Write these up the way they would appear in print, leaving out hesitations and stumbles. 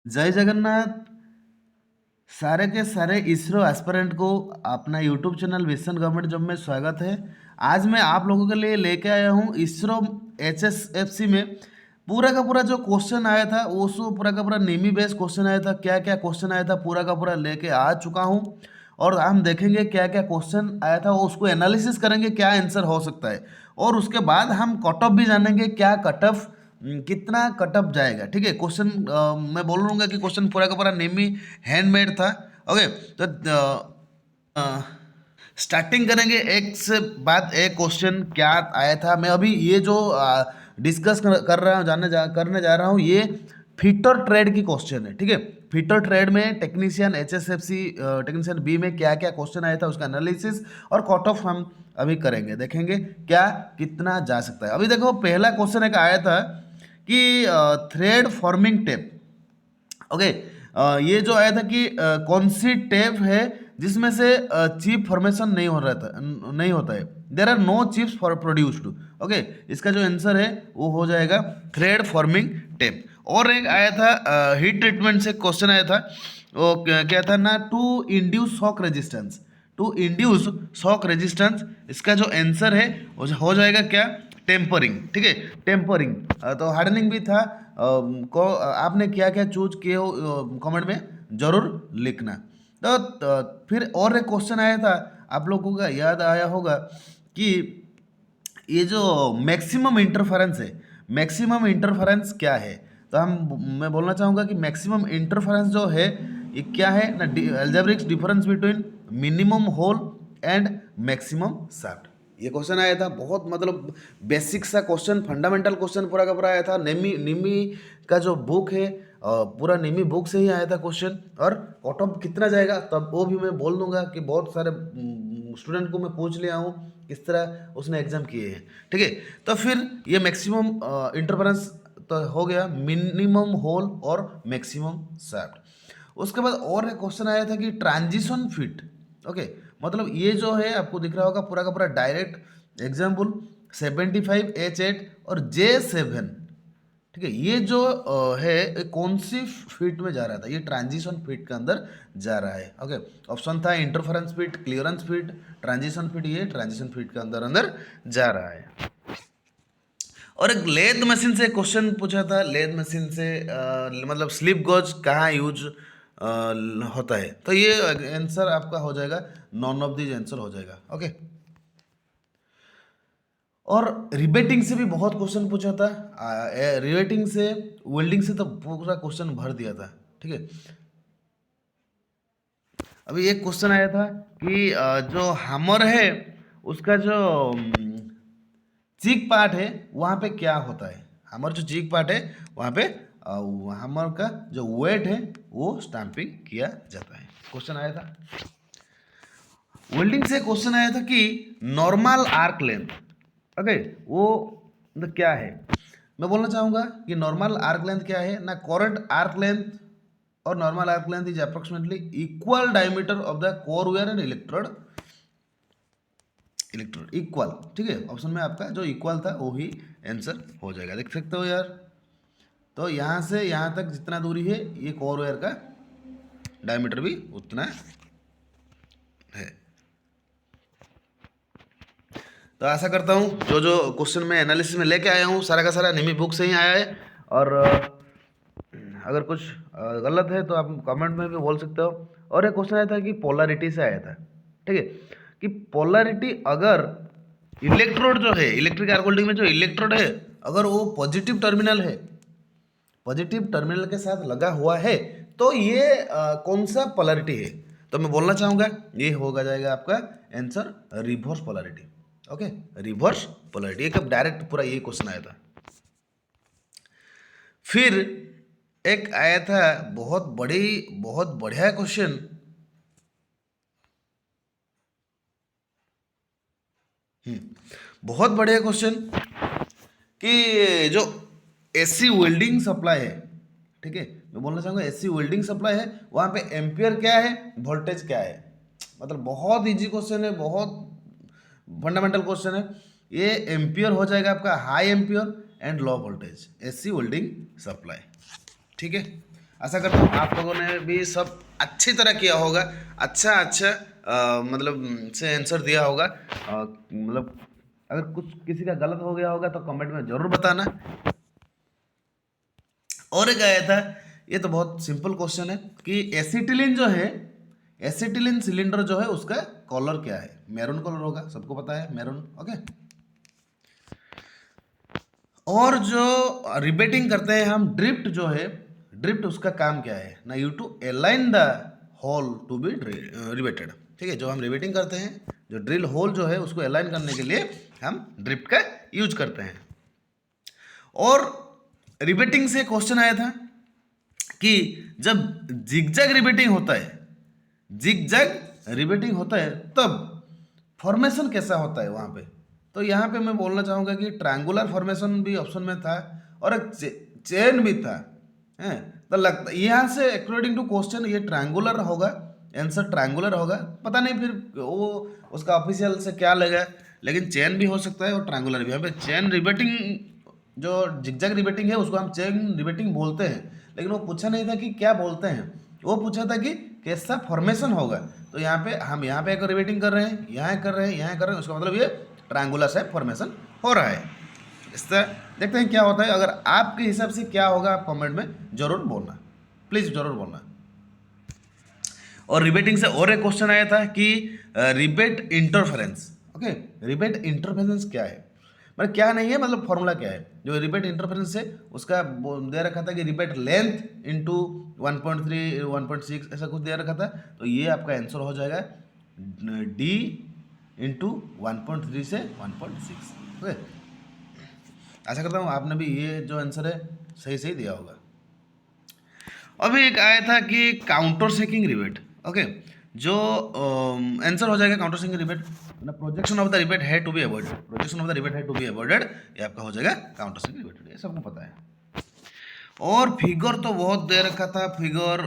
जय जगन्नाथ। सारे के सारे इसरो एस्पिरेंट को अपना YouTube channel mission government job में स्वागत है। आज मैं आप लोगों के लिए लेके आया हूँ इसरो HSFC में पूरा का पूरा जो क्वेश्चन आया था वो सो पूरा का पूरा नेमी बेस्ड क्वेश्चन आया था। क्या क्या क्वेश्चन आया था पूरा का पूरा लेके आ चुका हूँ और हम देखेंगे क्या क्या क्वेश्चन आया था, वो उसको एनालिसिस करेंगे क्या आंसर हो सकता है। और उसके बाद हम कट ऑफ भी जानेंगे, क्या कट ऑफ कितना कट ऑफ जाएगा। ठीक है, क्वेश्चन मैं बोल लूँगा कि क्वेश्चन पूरा का पूरा नेमी हैंडमेड था। ओके, तो स्टार्टिंग करेंगे एक से बाद एक क्वेश्चन क्या आया था। मैं अभी ये जो डिस्कस कर रहा हूँ करने जा रहा हूँ, ये फीटर ट्रेड की क्वेश्चन है। ठीक है, फीटर ट्रेड में टेक्नीशियन HSFC टेक्नीशियन बी में क्या क्या क्वेश्चन आया था उसका एनालिसिस और कट ऑफ हम अभी करेंगे, देखेंगे क्या कितना जा सकता है। अभी देखो पहला क्वेश्चन एक आया था कि थ्रेड फॉर्मिंग टेप। ओके, ये जो आया था कि कौन सी टेप है जिसमें से चिप फॉर्मेशन नहीं हो रहा था, नहीं होता है। There are no chips for produced. Okay, इसका जो आंसर है वो हो जाएगा थ्रेड फॉर्मिंग टेप। और एक आया था हीट ट्रीटमेंट से क्वेश्चन आया था, वो क्या था ना, to induce shock resistance. To induce shock resistance, इसका जो आंसर है वो हो जाएगा क्या, टेम्परिंग। ठीक है, टेम्परिंग। तो हार्डनिंग भी था। को आपने क्या क्या चूज किए हो कमेंट में जरूर लिखना। फिर और एक क्वेश्चन आया था, आप लोगों का याद आया होगा कि ये जो मैक्सिमम इंटरफेरेंस है, मैक्सिमम इंटरफेरेंस क्या है। तो मैं बोलना चाहूँगा कि मैक्सिमम इंटरफेरेंस जो है ये क्या है ना, algebraic difference between minimum hole and maximum shaft. ये क्वेश्चन आया था, बहुत मतलब बेसिक सा क्वेश्चन, फंडामेंटल क्वेश्चन पूरा का पूरा आया था। निमी निमी का जो बुक है पूरा निमी बुक से ही आया था क्वेश्चन। और कट ऑफ कितना जाएगा तब वो भी मैं बोल दूंगा कि बहुत सारे स्टूडेंट को मैं पूछ लिया हूँ किस तरह उसने एग्जाम किए हैं। ठीक है, तो फिर ये मैक्सिमम इंटरफेरेंस तो हो गया, मिनिमम होल और मैक्सिमम शाफ्ट। उसके बाद और एक क्वेश्चन आया था कि ट्रांजिशन फिट। ओके, मतलब ये जो है आपको दिख रहा होगा पूरा का पूरा डायरेक्ट एग्जाम्पल 75H8 और J7। ठीक है, ये जो है ये कौन सी फीट में जा रहा था, ये ट्रांजिशन फीट के अंदर जा रहा है। ओके, ऑप्शन था interference feet, clearance feet, transition feet. ये ट्रांजिशन फीट के अंदर अंदर जा रहा है। और एक लेथ मशीन से क्वेश्चन पूछा था, लेथ मशीन से मतलब स्लिप गोज कहाँ यूज होता है। तो ये आंसर आपका हो जाएगा, नॉन ऑफ दिस आंसर हो जाएगा। ओके, और रिबेटिंग से भी बहुत क्वेश्चन पूछा था। रिबेटिंग से, वेल्डिंग से तो पूरा क्वेश्चन भर दिया था। ठीक है, अभी एक क्वेश्चन आया था कि जो हैमर है उसका जो चीक पार्ट है वहाँ पे क्या होता है। हैमर जो चीक पार्ट है वहाँ पे हैमर का जो वेट है वो स्टैंपिंग किया जाता है। क्वेश्चन आया था। वेल्डिंग से क्वेश्चन आया था कि नॉर्मल आर्क लेंथ। ओके, वो मतलब क्या है, मैं बोलना चाहूँगा कि नॉर्मल आर्क लेंथ क्या है ना, करंट आर्क लेंथ और normal arc length is approximately equal diameter of the core wire and electrode. Electrode equal. ठीक है, ऑप्शन में आपका जो इक्वल था वो ही आंसर हो जाएगा, देख सकते हो यार। तो यहाँ से यहाँ तक जितना दूरी है ये कोर वेयर का डायमीटर भी उतना है। तो आशा करता हूँ जो जो क्वेश्चन मैं एनालिसिस में लेके आया हूँ सारा का सारा निमी बुक से ही आया है। और अगर कुछ गलत है तो आप कमेंट में भी बोल सकते हो। और एक क्वेश्चन आया था कि पोलैरिटी से आया था। ठीक है, कि पोलैरिटी अगर इलेक्ट्रोड जो है, इलेक्ट्रिक आर्क वेल्डिंग में जो इलेक्ट्रोड है अगर वो पॉजिटिव टर्मिनल है, पॉजिटिव टर्मिनल के साथ लगा हुआ है तो ये कौन सा पोलैरिटी है। तो मैं बोलना चाहूँगा ये होगा जाएगा आपका answer reverse polarity. Okay, reverse polarity, एक डायरेक्ट पूरा ये क्वेश्चन आया था। फिर एक आया था बहुत बढ़िया क्वेश्चन। बहुत बढ़िया क्वेश्चन कि जो एसी वेल्डिंग सप्लाई है। ठीक है, मैं बोलना चाहूँगा एसी वेल्डिंग सप्लाई है वहाँ पे एम्पियर क्या है, वोल्टेज क्या है। मतलब बहुत इजी क्वेश्चन है, बहुत फंडामेंटल क्वेश्चन है। ये एम्पियर हो जाएगा आपका high ampere and low voltage AC welding supply. ठीक है, आशा करता हूँ आप लोगों ने भी सब अच्छी तरह किया होगा, अच्छा मतलब से आंसर दिया होगा। मतलब अगर कुछ किसी का गलत हो गया होगा तो कमेंट में ज़रूर बताना। और एक आया था, ये तो बहुत सिंपल क्वेश्चन है कि एसिटिलीन जो है, एसिटिलीन सिलेंडर जो है उसका कलर क्या है? मैरून कलर होगा, सबको पता है मैरून। ओके, और जो रिबेटिंग करते हैं हम, ड्रिफ्ट जो है, ड्रिफ्ट उसका काम क्या है ना? You to align the hole to be riveted. ठीक है, जो हम रिबेटिंग करते हैं, जो ड्रिल होल जो है उसको अलाइन करने के लिए हम ड्रिफ्ट का यूज करते हैं। और रिबेटिंग से क्वेश्चन आया था कि जब जिगजैग रिबेटिंग होता है, जिगजैग रिबेटिंग होता है तब फॉर्मेशन कैसा होता है वहाँ पे? तो यहाँ पे मैं बोलना चाहूँगा कि ट्रायंगुलर फॉर्मेशन भी ऑप्शन में था और एक चेन भी था, है। तो लगता यहाँ से अकॉर्डिंग टू क्वेश्चन ये ट्रायंगुलर होगा, आंसर ट्रायंगुलर होगा। पता नहीं फिर वो उसका ऑफिशियल से क्या लगा, लेकिन चेन भी हो सकता है और ट्रायंगुलर भी। यहाँ पे चेन रिबेटिंग, जो जिगजैग रिबेटिंग है उसको हम चेन रिबेटिंग बोलते हैं, लेकिन वो पूछा नहीं था कि क्या बोलते हैं, वो पूछा था कि कैसा फॉर्मेशन होगा। तो यहाँ पे हम यहाँ पे एक रिबेटिंग कर रहे हैं, यहाँ कर रहे हैं, यहाँ कर रहे हैं, उसका मतलब ये ट्रायंगुलर से फॉर्मेशन हो रहा है। इस तरह देखते हैं क्या होता है। अगर आपके हिसाब से क्या होगा आप कमेंट में जरूर बोलना, प्लीज़ जरूर बोलना। और रिबेटिंग से और एक क्वेश्चन आया था कि rebate interference. Okay, rebate interference क्या है? मतलब क्या नहीं है, मतलब फॉर्मूला क्या है? जो रिबेट इंटरफेरेंस है उसका दे रखा था कि रिबेट लेंथ इंटू 1.3 1.6 ऐसा कुछ दे रखा था। तो ये आपका आंसर हो जाएगा डी इंटू 1.3 से 1.6। ओके, आशा करता हूँ आपने भी ये जो आंसर है सही सही दिया होगा। अभी एक आया था कि काउंटर सेकिंग रिबेट। ओके, जो आंसर हो जाएगा काउंटर सेकिंग रिबेट, मतलब प्रोजेक्शन ऑफ द रिबेट है to be avoided, projection of the rivet है टू बी अवॉइडेड, ये आपका हो जाएगा काउंटर सेकिंग रिबेट, ये सबको पता है। और फिगर तो बहुत दे रखा था, फिगर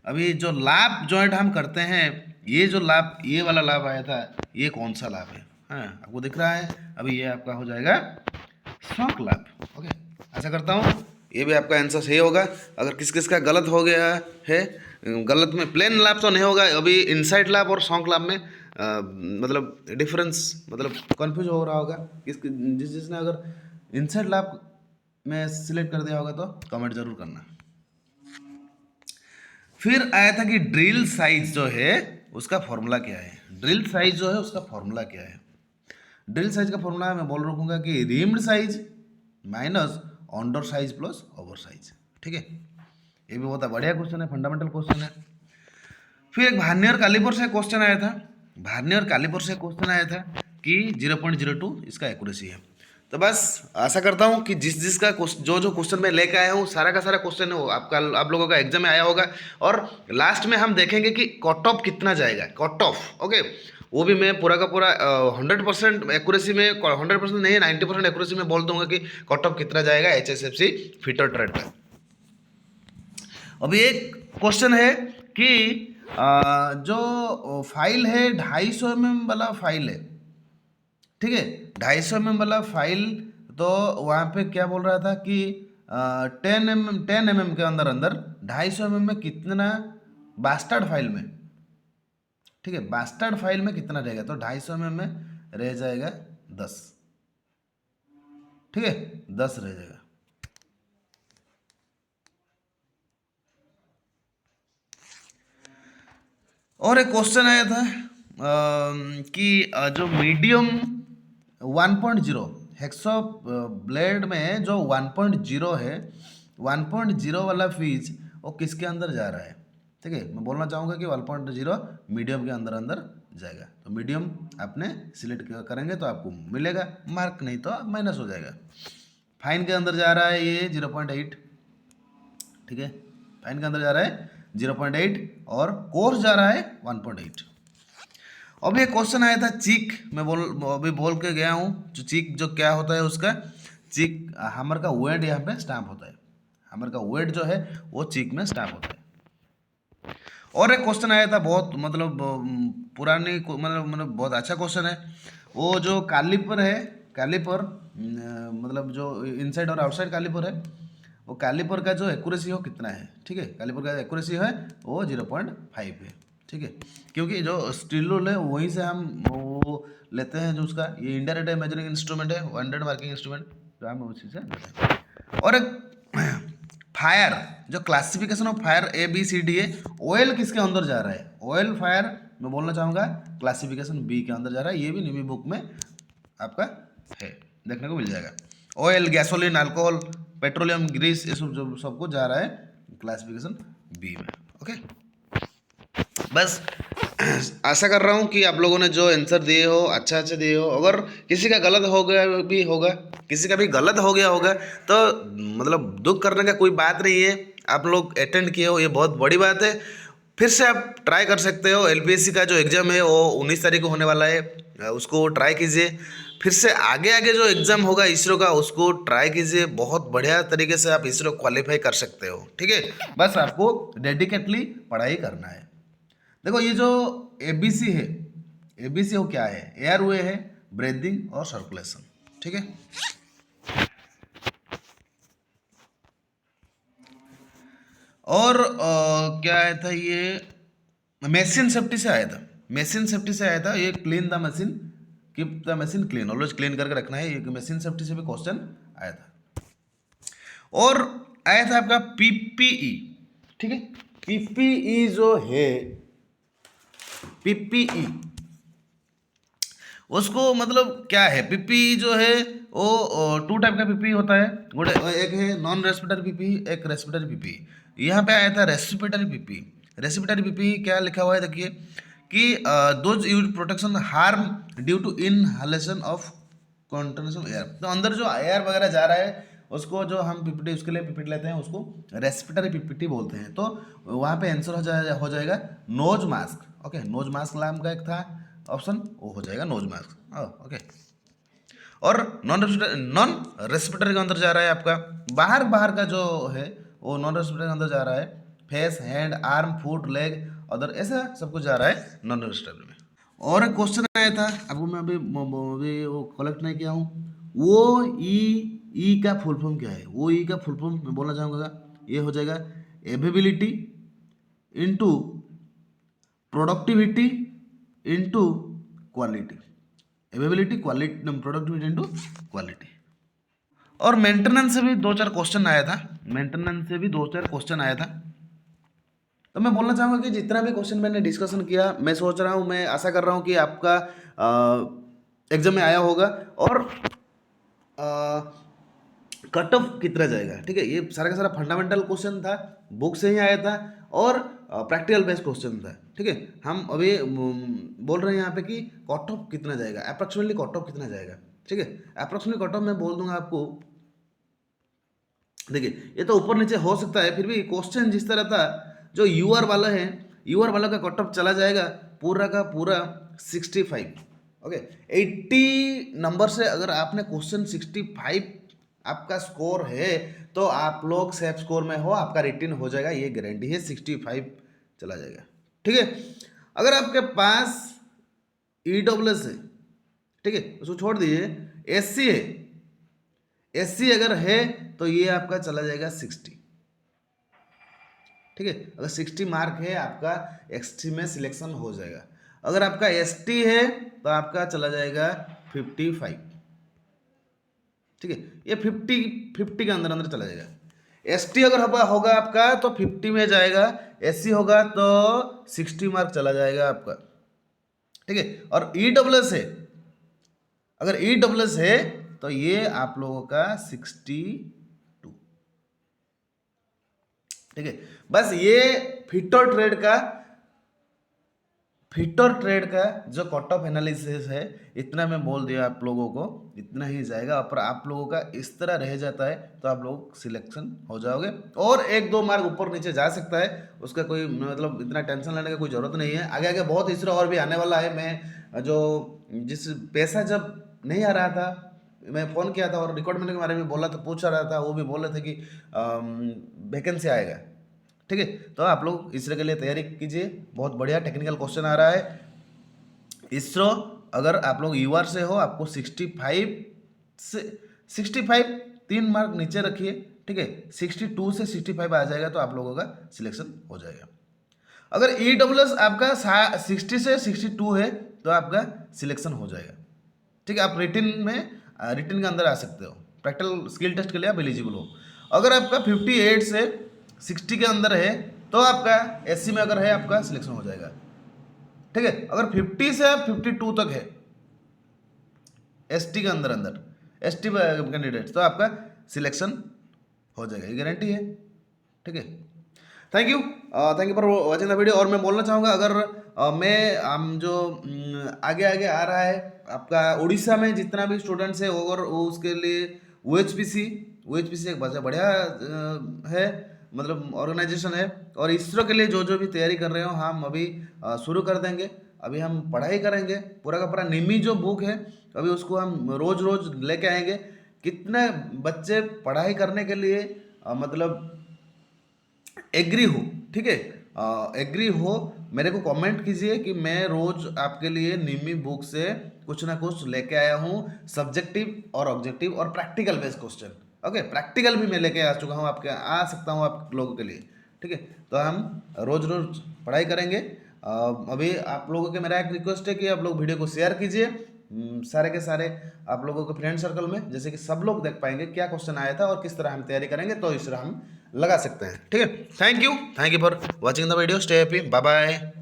अभी जो लाभ जॉइंट हम करते हैं, ये जो लाभ, ये वाला लाभ आया था, ये कौन सा लाभ है? हाँ, आपको दिख रहा है, अभी ये आपका हो जाएगा शॉक लाभ। ओके, आशा करता हूँ ये भी आपका आंसर सही होगा। अगर किस किस का गलत हो गया है, गलत में प्लेन लाभ तो नहीं होगा, अभी इनसाइड लाभ और शॉक लाभ में मतलब डिफरेंस, मतलब कंफ्यूज हो रहा होगा। जिसने अगर इनसाइड लाभ में सिलेक्ट कर दिया होगा तो कमेंट जरूर करना। फिर आया था कि ड्रिल साइज जो है उसका फॉर्मूला क्या है? ड्रिल साइज जो है उसका फॉर्मूला क्या है? ड्रिल साइज का फॉर्मूला मैं बोल रखूँगा कि rimmed size minus under size plus over size. ठीक है, ये भी बहुत बढ़िया क्वेश्चन है, फंडामेंटल क्वेश्चन है। फिर एक वर्नियर कैलिपर से क्वेश्चन आया था, वर्नियर कैलिपर से क्वेश्चन आया था कि 0.02 इसका एक्यूरेसी है। तो बस आशा करता हूँ कि जिस जिसका जो जो क्वेश्चन मैं लेकर आया हूँ सारा का सारा क्वेश्चन है आपका, आप लोगों का एग्जाम में आया होगा। और लास्ट में हम देखेंगे कि कट ऑफ कितना जाएगा, कट ऑफ। ओके, वो भी मैं पूरा का पूरा 100% एक्यूरेसी में, 100% नहीं 90% एक्यूरेसी में बोल दूंगा कि कट ऑफ कितना जाएगा HSFC फिटर ट्रेड का। अभी एक क्वेश्चन है कि जो फाइल है 250 mm वाला फाइल है, ठीक है, 250 mm वाला फाइल, तो वहाँ पे क्या बोल रहा था कि 10 mm के अंदर अंदर 250 mm में कितना बास्टर्ड फाइल में, ठीक है, बास्टर्ड फाइल में कितना रहेगा? तो 250 mm में रह जाएगा 10, ठीक है, 10 रह जाएगा। और एक क्वेश्चन आया था कि जो मीडियम 1.0 हेक्सो ब्लेड में जो 1.0 है, 1.0 वाला फीज वो किसके अंदर जा रहा है? ठीक है, मैं बोलना चाहूँगा कि 1.0 मीडियम के अंदर अंदर जाएगा। तो मीडियम आपने सिलेक्ट करेंगे तो आपको मिलेगा मार्क, नहीं तो माइनस हो जाएगा। फाइन के अंदर जा रहा है ये 0.8, ठीक है, फाइन के अंदर जा रहा है 0.8 और कोर्स जा रहा है 1.8। अब ये क्वेश्चन आया था चीक, मैं अभी बोल के गया हूँ, जो चीक जो क्या होता है उसका, चीक हैमर का वेट यहाँ पे स्टैम्प होता है, हैमर का वेट जो है वो चीक में स्टैम्प होता है। और एक क्वेश्चन आया था बहुत मतलब पुरानी मतलब बहुत अच्छा क्वेश्चन है, वो जो कैलिपर है, कैलिपर मतलब जो इनसाइड और आउटसाइड कैलिपर है, वो कैलिपर का जो एक्यूरेसी हो कितना है, ठीक है, कैलिपर का एक्यूरेसी है वो 0.5 है, ठीक है, क्योंकि जो स्टील रूल है वहीं से हम वो लेते हैं, जो उसका ये इंडायरेक्ट मेजरिंग इंस्ट्रूमेंट है, हंड्रेड मार्किंग इंस्ट्रूमेंट, जो हम उसी से लेते हैं। और एक फायर, जो क्लासिफिकेशन ऑफ फायर ABCD है, ऑयल किसके अंदर जा रहा है, ऑयल फायर मैं बोलना चाहूँगा क्लासिफिकेशन B के अंदर जा रहा है, ये भी नीवी बुक में आपका है, देखने को मिल जाएगा। Oil, gasoline, alcohol, petroleum, grease, ये सब जो सब कुछ जा रहा है क्लासिफिकेशन B में। ओके, बस आशा कर रहा हूँ कि आप लोगों ने जो आंसर दिए हो अच्छे दिए हो। अगर किसी का गलत हो गया भी होगा, किसी का भी गलत हो गया होगा, तो मतलब दुख करने का कोई बात नहीं है, आप लोग अटेंड किए हो, ये बहुत बड़ी बात है। फिर से आप ट्राई कर सकते हो, LPSC का जो एग्ज़ाम है वो 19 तारीख को होने वाला है, उसको ट्राई कीजिए। फिर से आगे आगे जो एग्ज़ाम होगा इसरो का, उसको ट्राई कीजिए, बहुत बढ़िया तरीके से आप इसरो क्वालिफाई कर सकते हो, ठीक है। बस आपको डेडिकेटली पढ़ाई करना है। देखो ये जो ABC है, ABC वो क्या है, एयर वे है, ब्रीदिंग और सर्कुलेशन, ठीक है। और क्या आया था, ये मशीन सेफ्टी से आया था, मशीन सेफ्टी से आया था, ये clean the machine, keep the machine clean, always clean करके रखना है, ये मशीन सेफ्टी से भी क्वेश्चन आया था। और आया था आपका PPE, ठीक है। PPE जो है, PPE उसको मतलब क्या है, PPE जो है वो 2 टाइप का PPE होता है, एक है नॉन रेस्पिरेटरी PPE, एक रेस्पिरेटरी PPE। यहाँ पे आया था रेस्पिरेटरी PPE। रेस्पिरेटरी PPE क्या लिखा हुआ है, देखिए कि those use protection harm due to inhalation of continuous air, तो अंदर जो एयर वगैरह जा रहा है उसको जो हम PPT, उसके लिए PPT लेते हैं, उसको रेस्पिरेटरी PPT बोलते हैं। तो वहाँ पे आंसर हो जाएगा nose mask. Okay, nose mask नाम का एक था ऑप्शन, वो हो जाएगा नोज मास्क। ओके, और नॉन रेस्पिरेटरी के अंदर जा रहा है आपका बाहर बाहर का जो है वो नॉन रेस्पिरेटरी के अंदर जा रहा है, face, hand, arm, foot, leg, other, ऐसा सब कुछ जा रहा है नॉन रेस्पिरेटरी में। और एक क्वेश्चन आया था आपको, मैं अभी वो कलेक्ट नहीं किया हूँ, वो ई का फुल फॉर्म क्या है, वो ई का फुल फॉर्म मैं बोलना चाहूँगा, ये हो जाएगा availability into productivity into quality, availability, quality, productivity into quality. और मेंटेनेंस से भी 2-4 क्वेश्चन आया था, मेंटेनेंस से भी 2-4 क्वेश्चन आया था। तो मैं बोलना चाहूँगा कि जितना भी क्वेश्चन मैंने डिस्कशन किया, मैं सोच रहा हूँ, मैं आशा कर रहा हूँ कि आपका एग्जाम में आया होगा। और कट ऑफ कितना जाएगा, ठीक है, ये सारा का सारा फंडामेंटल क्वेश्चन था, बुक से ही आया था, और प्रैक्टिकल बेस्ड क्वेश्चन था, ठीक है। हम अभी बोल रहे हैं यहाँ पे कि कट ऑफ कितना जाएगा, अप्रॉक्सीमेटली कट ऑफ कितना जाएगा, ठीक है। अप्रॉक्सीमेटली कट ऑफ मैं बोल दूंगा आपको, देखिए ये तो ऊपर नीचे हो सकता है, फिर भी क्वेश्चन जिस तरह था, जो यूआर वाला है, यूआर वाला का कट ऑफ चला जाएगा पूरा का पूरा 65। ओके, 80 नंबर से अगर आपने क्वेश्चन 65 आपका स्कोर है, तो आप लोग सेफ स्कोर में हो, आपका रिटर्न हो जाएगा, ये गारंटी है, 65 चला जाएगा, ठीक है। अगर आपके पास EWS है, ठीक है, उसको छोड़ दीजिए, SC है, SC अगर है तो ये आपका चला जाएगा 60, ठीक है। अगर 60 मार्क है आपका XT में सिलेक्शन हो जाएगा। अगर आपका ST है तो आपका चला जाएगा 55, ठीक है, ये 50 के अंदर अंदर चला जाएगा। ST अगर होगा आपका तो 50 में जाएगा, SC होगा तो 60 मार्क चला जाएगा आपका, ठीक है। और EWS है, अगर EWS है तो ये आप लोगों का 62, ठीक है। बस ये फिट और ट्रेड का जो कट ऑफ एनालिसिस है, इतना मैं बोल दिया आप लोगों को, इतना ही जाएगा। पर आप लोगों का इस तरह रह जाता है तो आप लोग सिलेक्शन हो जाओगे, और 1-2 मार्क ऊपर नीचे जा सकता है, उसका कोई मतलब इतना टेंशन लेने का कोई ज़रूरत नहीं है। आगे आगे बहुत इसरो और भी आने वाला है। मैं जो जिस पैसा जब नहीं आ रहा था, मैं फ़ोन किया था और रिक्वायरमेंट के बारे में बोला था, पूछ रहा था, वो भी बोल रहे थे कि वैकेंसी आएगा, ठीक है। तो आप लोग इसरो के लिए तैयारी कीजिए, बहुत बढ़िया टेक्निकल क्वेश्चन आ रहा है इसरो। अगर आप लोग यूआर से हो, आपको 65 से 65 3 मार्क नीचे रखिए, ठीक है, 62 से 65 आ जाएगा तो आप लोगों का सिलेक्शन हो जाएगा। अगर EWS आपका 60 से 62 है तो आपका सिलेक्शन हो जाएगा। ठीक है, आप रिटिन के अंदर आ सकते हो, प्रैक्टिकल स्किल टेस्ट के लिए आप एलिजिबल हो। अगर आपका 58 से 60 के अंदर है तो आपका SC में अगर है आपका सिलेक्शन हो जाएगा। ठीक है, अगर 50 से 52 तक है ST के अंदर ST कैंडिडेट तो आपका सिलेक्शन हो जाएगा, ये गारंटी है। ठीक है, thank you for watching the video. और मैं बोलना चाहूँगा, अगर मैं हम जो आगे आगे आ रहा है आपका उड़ीसा में जितना भी स्टूडेंट्स है और उसके लिए OHPC एक बढ़िया है, मतलब ऑर्गेनाइजेशन है। और इसरो के लिए जो भी तैयारी कर रहे हो हम अभी शुरू कर देंगे। अभी हम पढ़ाई करेंगे, पूरा का पूरा निमी जो बुक है अभी उसको हम रोज रोज लेके आएंगे। कितने बच्चे पढ़ाई करने के लिए मतलब एग्री हो, ठीक है, एग्री हो, मेरे को कमेंट कीजिए कि मैं रोज आपके लिए निमी बुक से कुछ ना कुछ लेके आया हूँ, सब्जेक्टिव और ऑब्जेक्टिव और practical based question. Okay, practical भी मैं लेके आ चुका हूँ, आपके आ सकता हूँ आप लोगों के लिए। ठीक है, तो हम रोज रोज पढ़ाई करेंगे। अभी आप लोगों के मेरा एक रिक्वेस्ट है कि आप लोग वीडियो को शेयर कीजिए सारे के सारे आप लोगों के फ्रेंड सर्कल में, जैसे कि सब लोग देख पाएंगे क्या क्वेश्चन आया था और किस तरह हम तैयारी करेंगे, तो इस तरह हम लगा सकते हैं। ठीक है, thank you for watching the video, stay happy, bye bye.